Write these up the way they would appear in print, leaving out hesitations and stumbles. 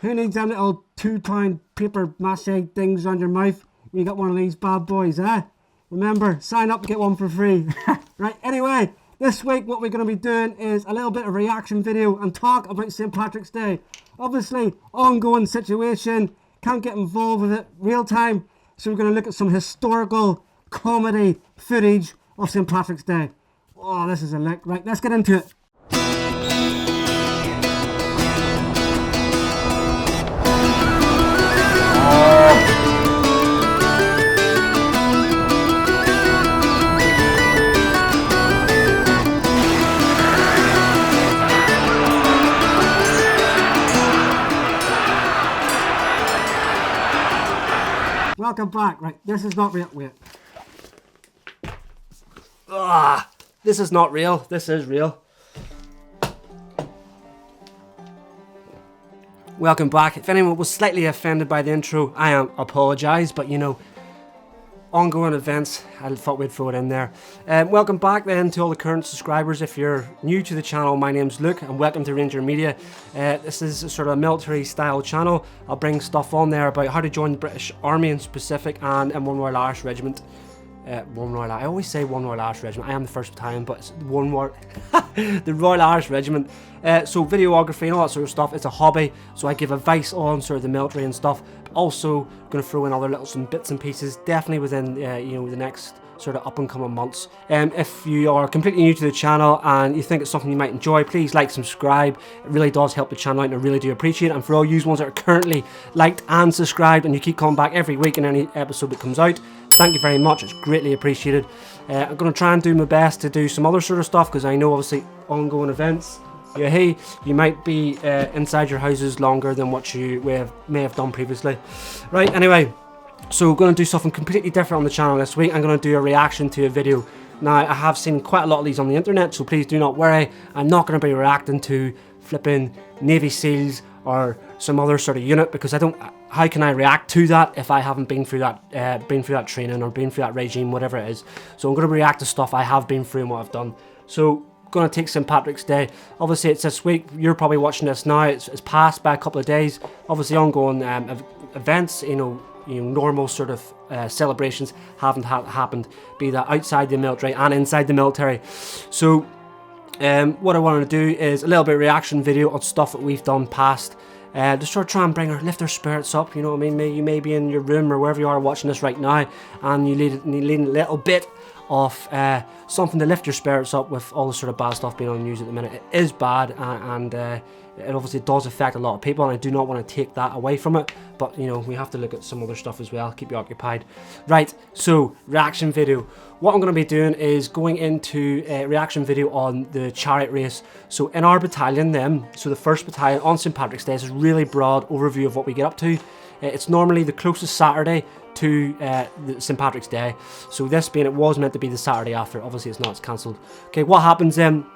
Who needs them little two-time paper mache things on your mouth when you got one of these bad boys, eh? Remember, sign up to get one for free. Right, anyway, this week what we're going to be doing is a little bit of reaction video and talk about St. Patrick's Day. Obviously, ongoing situation, can't get involved with it real time, so we're going to look at some historical comedy footage of St. Patrick's Day. Oh, this is a lick. Right, let's get into it. Welcome back. Right, this is not real. Wait. This is not real. This is real. Welcome back. If anyone was slightly offended by the intro, I apologise, but you know, ongoing events, I thought we'd throw it in there. Welcome back then to all the current subscribers. If you're new to the channel, my name's Luke and welcome to Ranger Media. This is a sort of military style channel. I'll bring stuff on there about how to join the British Army in specific and in One Royal Irish Regiment. I always say One Royal Irish Regiment. I am the 1st Battalion, but it's the Royal Irish Regiment. So videography and all that sort of stuff, it's a hobby. So I give advice on sort of the military and stuff. Also going to throw in other little some bits and pieces, definitely within you know, the next sort of up and coming months. If you are completely new to the channel and you think it's something you might enjoy, please like, subscribe. It really does help the channel out and I really do appreciate it. And for all you ones that are currently liked and subscribed and you keep coming back every week in any episode that comes out, thank you very much, it's greatly appreciated. I'm going to try and do my best to do some other sort of stuff because I know obviously ongoing events, you might be inside your houses longer than what you may have done previously. Right, anyway, so we're going to do something completely different on the channel this week. I'm going to do a reaction to a video. Now, I have seen quite a lot of these on the internet, so please do not worry. I'm not going to be reacting to flipping Navy SEALs or some other sort of unit because I don't. How can I react to that if I haven't been through that training or been through that regime, whatever it is? So I'm going to react to stuff I have been through and what I've done. So going to take St. Patrick's Day. Obviously, it's this week. You're probably watching this now. It's passed by a couple of days. Obviously, ongoing events. You know, normal sort of celebrations haven't happened. Be that outside the military and inside the military. So what I want to do is a little bit of reaction video on stuff that we've done past. Just sort of try and lift our spirits up, you know what I mean? You may be in your room or wherever you are watching this right now and you need a little bit of something to lift your spirits up with all the sort of bad stuff being on the news at the minute. It is bad and it obviously does affect a lot of people and I do not want to take that away from it, but you know, we have to look at some other stuff as well, keep you occupied. Right, so reaction video. What I'm going to be doing is going into a reaction video on the chariot race. So in our battalion then, so the 1st Battalion on St. Patrick's Day, is a really broad overview of what we get up to. It's normally the closest Saturday to the St. Patrick's Day. So this being, it was meant to be the Saturday after, obviously it's not, it's cancelled. Okay, what happens then?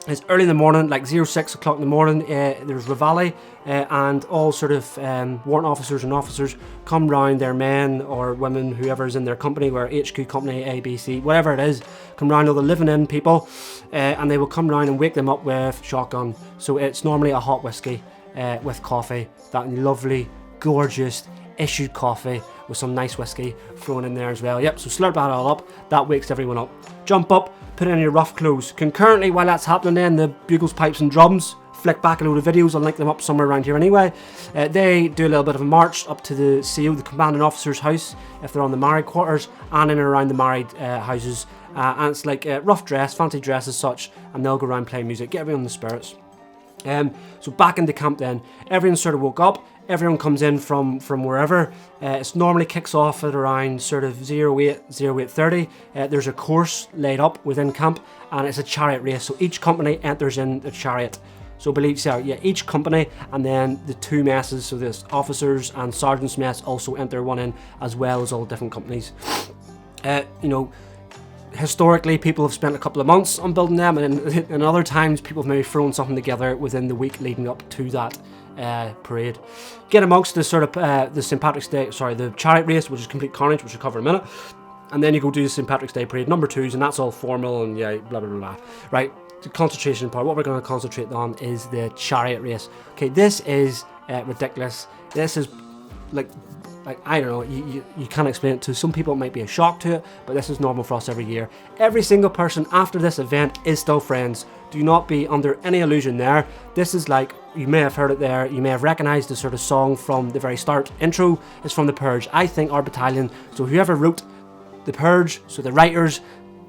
It's early in the morning, like 6 o'clock in the morning, there's Reveille and all sort of warrant officers and officers come round, their men or women, whoever's in their company, where HQ company, A, B, C, whatever it is, come round, all the living in people, and they will come round and wake them up with shotgun. So it's normally a hot whiskey with coffee, that lovely, gorgeous, issued coffee with some nice whiskey thrown in there as well. Yep, so slurp that all up, that wakes everyone up. Jump up, put in your rough clothes. Concurrently, while that's happening then, the bugles, pipes and drums flick back a load of videos. I'll link them up somewhere around here anyway. They do a little bit of a march up to the CO, the commanding officer's house, if they're on the married quarters, and in and around the married houses. And it's like rough dress, fancy dress as such, and they'll go around playing music, get everyone in the spirits. So back into camp then, everyone sort of woke up, everyone comes in from wherever. It normally kicks off at around sort of 08:30. There's a course laid up within camp and it's a chariot race, so each company enters in a chariot. So each company and then the 2 messes, so there's officers and sergeants mess also enter one in, as well as all different companies. You know, historically people have spent a couple of months on building them, and other times people have maybe thrown something together within the week leading up to that parade. Get amongst the sort of the St. Patrick's Day, the chariot race, which is complete carnage, which we'll cover in a minute, and then you go do the St. Patrick's Day parade number 2s, and that's all formal and yeah, blah blah blah. Right, the concentration part, what we're going to concentrate on is the chariot race. Okay, this is ridiculous. This is like I don't know, you can't explain it. To some people it might be a shock to it, but this is normal for us every year. Every single person after this event is still friends. Do not be under any illusion there. This is like, you may have heard it there, you may have recognised the sort of song from the very start. Intro is from The Purge. I think our battalion, so whoever wrote The Purge, so the writers,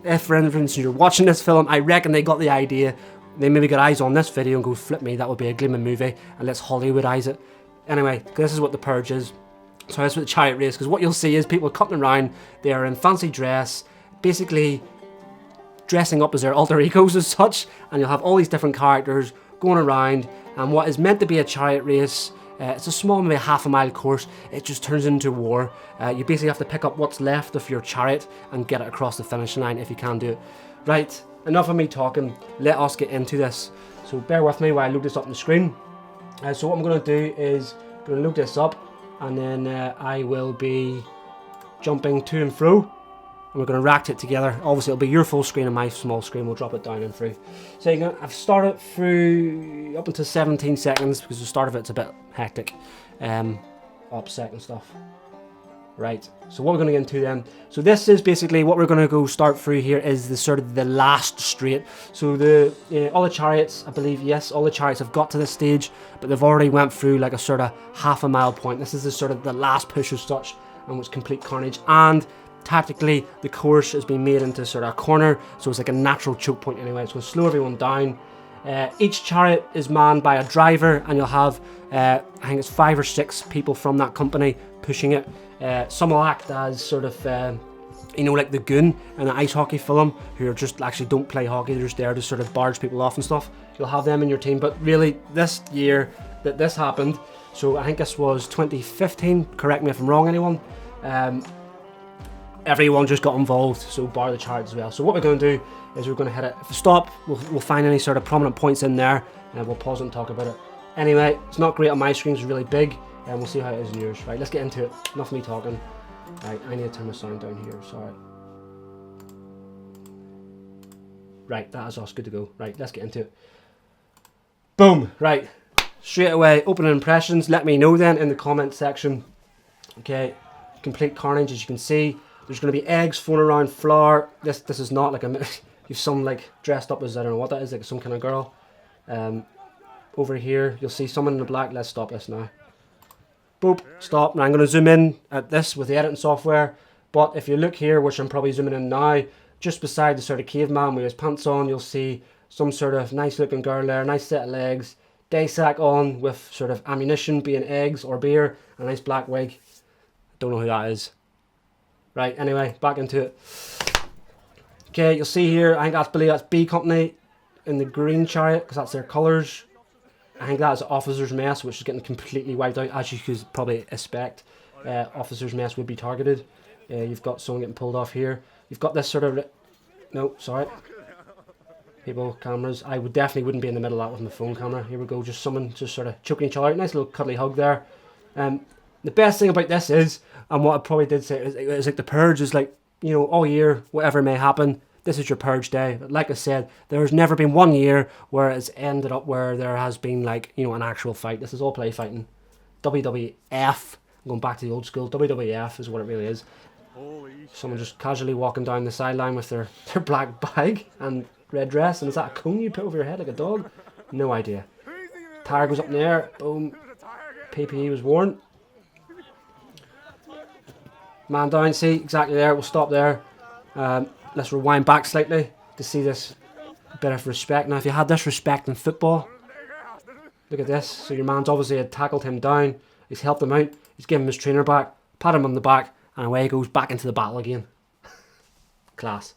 if for instance you're watching this film, I reckon they got the idea. They maybe got eyes on this video and go, flip me, that would be a gleaming movie, and let's Hollywoodize it. Anyway, this is what The Purge is. So that's with the chariot race, because what you'll see is people cutting around, they are in fancy dress, basically dressing up as their alter egos as such, and you'll have all these different characters going around, and what is meant to be a chariot race, it's a small, maybe half a mile course, it just turns into war. You basically have to pick up what's left of your chariot and get it across the finish line if you can do it. Right, enough of me talking, let us get into this. So bear with me while I load this up on the screen. So what I'm going to do is, I'm going to load this up, and then I will be jumping to and fro, and we're going to react it together. Obviously it'll be your full screen and my small screen, we'll drop it down and through. So I've started through up until 17 seconds, because the start of it's a bit hectic, OPSEC and stuff. Right, so what we're going to get into then, so this is basically what we're going to go start through here is the sort of the last straight. So all the chariots, I believe, yes, all the chariots have got to this stage, but they've already went through like a sort of half a mile point. This is the sort of the last push as such, and it's complete carnage. And tactically, the course has been made into sort of a corner, so it's like a natural choke point anyway. It's going to slow everyone down. Each chariot is manned by a driver, and you'll have, I think it's 5 or 6 people from that company pushing it. Some will act as sort of, you know, like the goon in an ice hockey film, who are just actually don't play hockey, they're just there to sort of barge people off and stuff. You'll have them in your team, but really this year that this happened, so I think this was 2015, correct me if I'm wrong anyone, everyone just got involved, so bar the chariot as well. So what we're going to do is we're going to hit it. If we stop, we'll find any sort of prominent points in there, and we'll pause it and talk about it. Anyway, it's not great on my screen, it's really big, and we'll see how it is in yours. Right, let's get into it. Enough of me talking. Right, I need to turn the sound down here, sorry. Right, that is us, good to go. Right, let's get into it. Boom, right. Straight away, opening impressions. Let me know then in the comment section. Okay, complete carnage as you can see. There's going to be eggs flown around, flour. This is not like you've some like dressed up as, I don't know what that is, like some kind of girl. Over here, you'll see someone in the black. Let's stop this now. Boop, stop. Now I'm going to zoom in at this with the editing software. But if you look here, which I'm probably zooming in now, just beside the sort of caveman with his pants on, you'll see some sort of nice looking girl there, nice set of legs, day sack on with sort of ammunition, being eggs or beer, a nice black wig. Don't know who that is. Right, anyway, back into it. Okay, you'll see here, I think believe that's B Company in the green chariot, because that's their colours. I think that is Officer's Mess, which is getting completely wiped out, as you could probably expect. Officer's Mess would be targeted. You've got someone getting pulled off here. You've got this sort of... No, sorry. People, cameras. I would definitely wouldn't be in the middle of that with my phone camera. Here we go, just someone just sort of choking each other out. Nice little cuddly hug there. The best thing about this is, and what I probably did say, is like the purge is like, you know, all year, whatever may happen, this is your purge day. But like I said, there's never been one year where it's ended up where there has been like, you know, an actual fight. This is all play fighting. WWF, I'm going back to the old school, WWF is what it really is. Someone just casually walking down the sideline with their black bag and red dress, and is that a cone you put over your head like a dog? No idea. Tire goes up in the air, boom, PPE was worn. Man down, see, exactly there, we'll stop there. Let's rewind back slightly to see this bit of respect. Now if you had this respect in football, look at this, so your man's obviously had tackled him down, he's helped him out, he's given him his trainer back, pat him on the back, and away he goes back into the battle again. Class.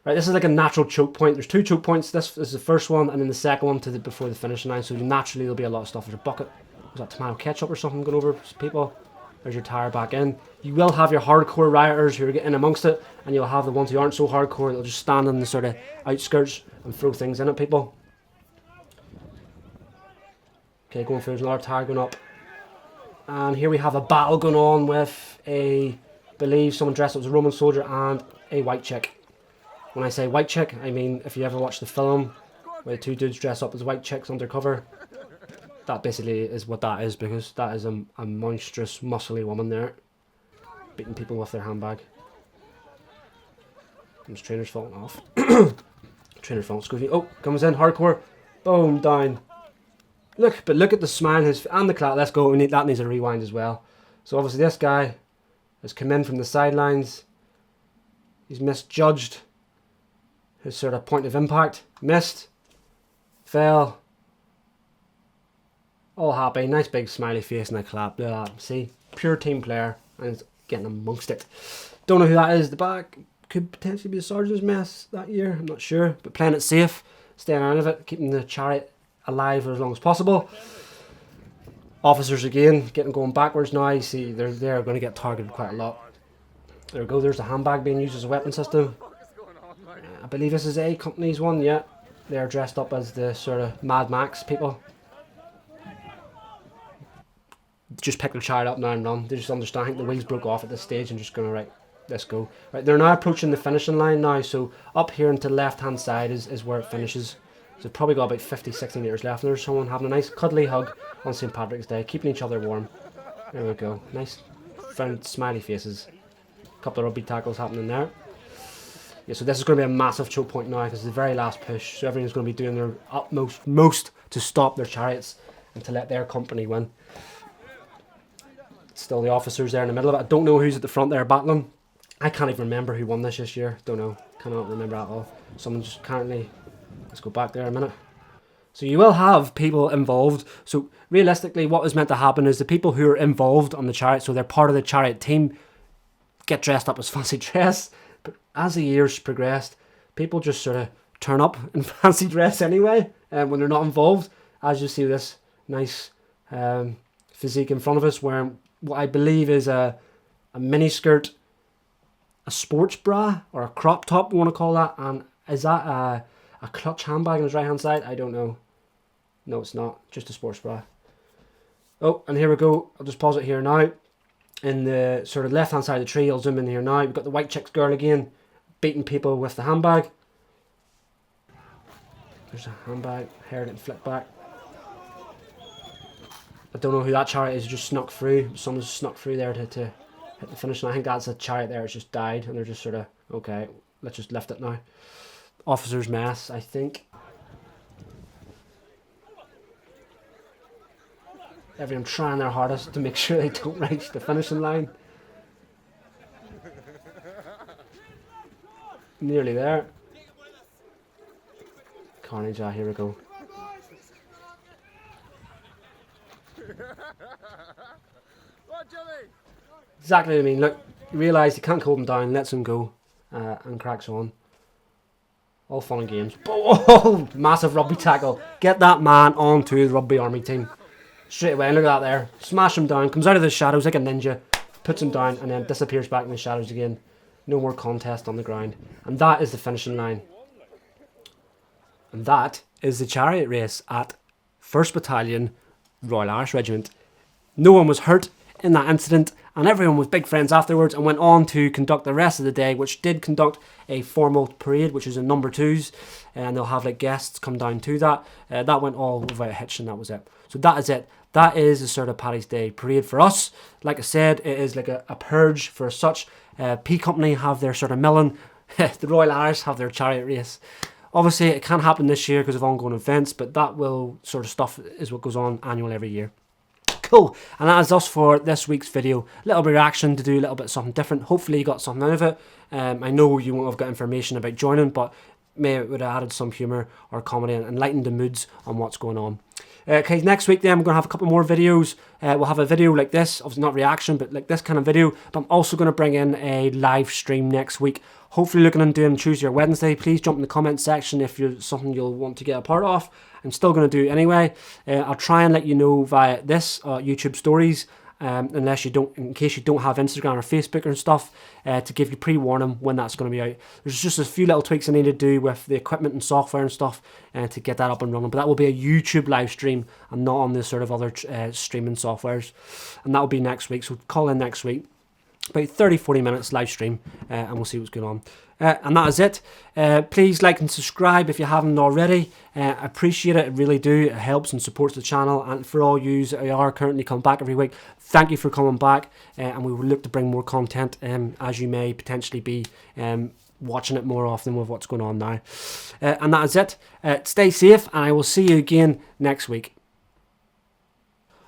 Right, this is like a natural choke point. There's 2 choke points. This is the first one, and then the second one before the finishing line. So naturally there'll be a lot of stuff. There's a bucket. Was that tomato ketchup or something going over people? There's your tire back in. You will have your hardcore rioters who are getting amongst it, and you'll have the ones who aren't so hardcore. They'll just stand on the sort of outskirts and throw things in at people. Okay, going through, there's another tire going up. And here we have a battle going on with I believe someone dressed up as a Roman soldier and a white chick. When I say white chick, I mean if you ever watched the film where the 2 dudes dress up as white chicks undercover. that basically is what that is, because that is a monstrous, muscly woman there, beating people with their handbag. Comes trainer's falling off. Trainer's falling. Scooby. Oh, comes in hardcore. Boom, down. Look at the smile and the clap. Let's go. That needs a rewind as well. So obviously this guy has come in from the sidelines. He's misjudged his sort of point of impact. Missed. Fell. All happy. Nice big smiley face and a clap. Look at that. See? Pure team player. And he's getting amongst it. Don't know who that is. The back could potentially be the sergeant's mess that year. I'm not sure. But playing it safe. Staying out of it. Keeping the chariot alive for as long as possible. Officers again. Going backwards now. You see they're going to get targeted quite a lot. There we go. There's the handbag being used as a weapon system. I believe this is A Company's one. Yeah. They're dressed up as the sort of Mad Max people. Just pick their chariot up now and run. They just understand. I think the wheels broke off at this stage and just going to, right, let's go. Right, they're now approaching the finishing line now. So up here and to the left hand side is where it finishes. So probably got about 50-60 metres left. And there's someone having a nice cuddly hug on St. Patrick's Day, keeping each other warm. There we go. Nice, friend, smiley faces. A couple of rugby tackles happening there. Yeah, so this is going to be a massive choke point now because it's the very last push. So everyone's going to be doing their utmost to stop their chariots and to let their company win. Still the officers there in the middle of it. I don't know who's at the front there battling. I can't even remember who won this year. Don't know. Cannot remember at all. Someone just currently... Let's go back there a minute. So you will have people involved. So realistically what is meant to happen is the people who are involved on the chariot, so they're part of the chariot team, get dressed up as fancy dress. But as the years progressed, people just sort of turn up in fancy dress anyway when they're not involved. As you see this nice physique in front of us wearing what I believe is a mini skirt, a sports bra or a crop top you want to call that, and is that a clutch handbag on his right hand side? I don't know. No, it's not, just a sports bra. Oh, and here we go. I'll just pause it here now. In the sort of left hand side of the tree, I'll zoom in here now. We've got the white chicks girl again, beating people with the handbag. There's a handbag, hair didn't flip back. I don't know who that chariot is, just snuck through. Someone's snuck through there to hit the finish. And I think that's a chariot there, it's just died. And they're just sort of, okay, let's just lift it now. Officer's mess, I think. Everyone trying their hardest to make sure they don't reach the finishing line. Nearly there. Carnage, here we go. Exactly what I mean. Look, you realise you can't hold him down, lets him go, and cracks on. All fun and games. Oh, massive rugby tackle. Get that man onto the rugby army team. Straight away, look at that there. Smash him down, comes out of the shadows like a ninja, puts him down, and then disappears back in the shadows again. No more contest on the ground. And that is the finishing line. And that is the chariot race at 1st Battalion, Royal Irish Regiment. No one was hurt in that incident, and everyone was big friends afterwards and went on to conduct the rest of the day, which did conduct a formal parade, which is in number 2s, and they'll have like guests come down to that. That went all without a hitch, and that was it. So that is it. That is the sort of Paddy's Day parade for us. Like I said, it is like a purge for such. P Company have their sort of milling. The Royal Irish have their chariot race. Obviously, it can't happen this year because of ongoing events, but that will sort of stuff is what goes on annual every year. Cool, and that is us for this week's video. A little bit of reaction to do a little bit of something different. Hopefully you got something out of it. I know you won't have got information about joining, but maybe it would have added some humour or comedy and enlightened the moods on what's going on. Okay, next week then we're going to have a couple more videos. We'll have a video like this, obviously not reaction, but like this kind of video. But I'm also going to bring in a live stream next week. Hopefully looking into doing Tuesday or Wednesday. Please jump in the comment section if you're something you'll want to get a part of. I'm still going to do it anyway. I'll try and let you know via this YouTube stories. Unless you don't, in case you don't have Instagram or Facebook and stuff, to give you pre-warning when that's going to be out. There's just a few little tweaks I need to do with the equipment and software and stuff to get that up and running, but that will be a YouTube live stream and not on the sort of other streaming softwares, and that will be next week, so call in next week, about 30-40 minutes live stream, and we'll see what's going on. And that is it. Please like and subscribe if you haven't already. I appreciate it, I really do. It helps and supports the channel. And for all you that are currently coming back every week, thank you for coming back. And we will look to bring more content as you may potentially be watching it more often with what's going on now. And that is it. Stay safe, and I will see you again next week.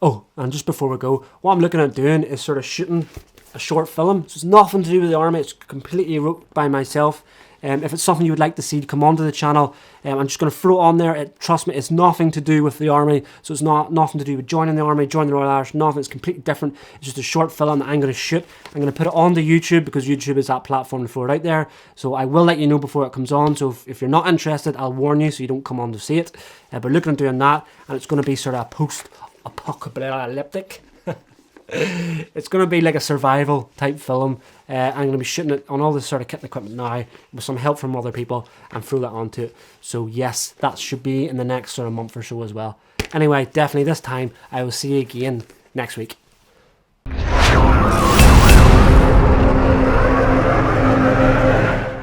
Oh, and just before we go, what I'm looking at doing is sort of shooting a short film. So it's nothing to do with the army, it's completely wrote by myself. If it's something you would like to see come onto the channel, I'm just going to throw it on there. Trust me, it's nothing to do with the army. So it's nothing to do with joining the army, joining the Royal Irish, nothing. It's completely different. It's just a short film that I'm going to shoot. I'm going to put it onto YouTube because YouTube is that platform to throw it out there. So I will let you know before it comes on. So if you're not interested, I'll warn you so you don't come on to see it. But looking at doing that, and it's going to be sort of a post-apocalyptic. It's going to be like a survival type film. I'm going to be shooting it on all this sort of kit and equipment now with some help from other people and throw that onto it. So yes, that should be in the next sort of month or so as well. Anyway, definitely this time I will see you again next week.